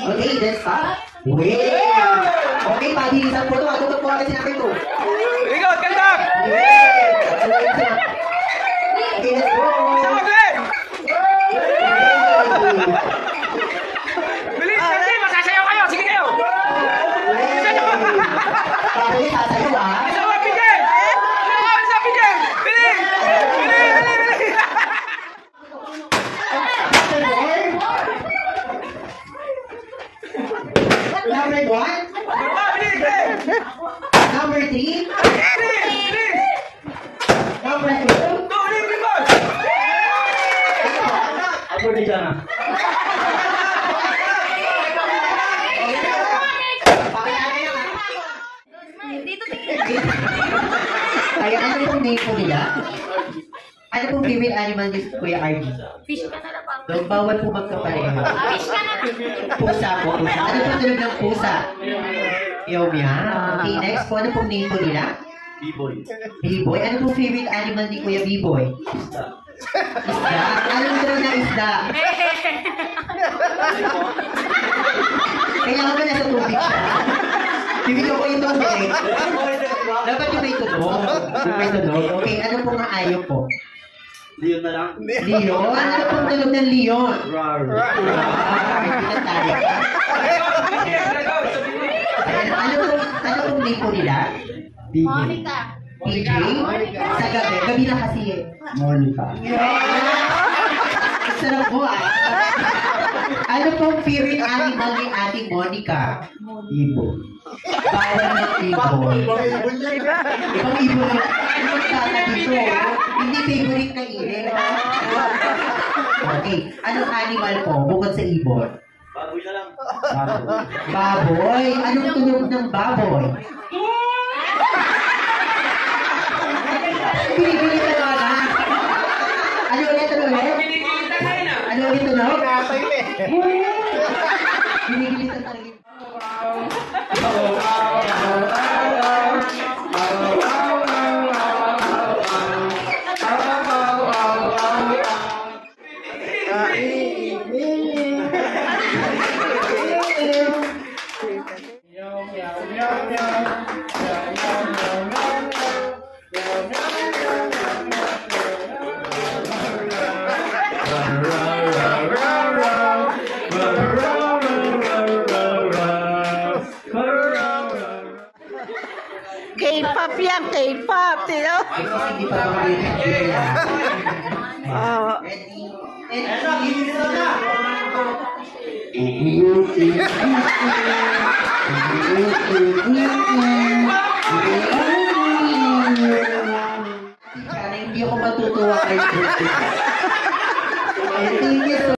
Okay, then stop. Wait! Okay, pabilisan po ito. Tutok po agad sinabi ko. Ikot, kandak! Okay, let's go! Bilis, kasi masasayaw kayo. Sige kayo. Pabilis, sasayaw ah. Isa, pigil! Isa, pigil! Bilis! Bilis! Number 1. Number 3. Number 2. Ako di sana. Kaya ano pong name po nila? Ano pong favorite animal ni Kuya RD? Fish ka na lang pa. Doon bawal po magkapareho. Fish ka na lang. Pusa po, pusa. Ano pong tunog ng pusa? Yomya. Okay, next po. Ano pong name po nila? B-boy. B-boy. Ano pong favorite animal ni Kuya B-boy? Isda. Anong tunog ng isda? Kailangan ba nasa tubig siya? Bibigyan ko yung tubig. Dapat yung may tunog. Yung may tunog. Okay, ano pong ayaw po? Leon na lang. Leon? Ano pong tunog ng Leon? Rar. Ano pong name po nila? Monica. PJ? Sa gabi. Gabi na kasi eh. Monica. Sarap po ah. Ano pong favorite animal ni Ate Monica? Ibon. Bawal ng ibon. Ibang ibon na. Ibang sana dito. Hindi favorite na ilin. Okay. Anong animal po bukod sa ibon? Baboy na lang. Baboy. Anong tunog ng baboy? Pinipilit na naman ha? Ano ulit? Ano ulit? Ano ulit tunog? Pinipilit na talaga. K-pop yan, K-pop, tino? Ay, kasi hindi pa makalimutin nila. Oo. Sana hindi ako matutuwa kayo.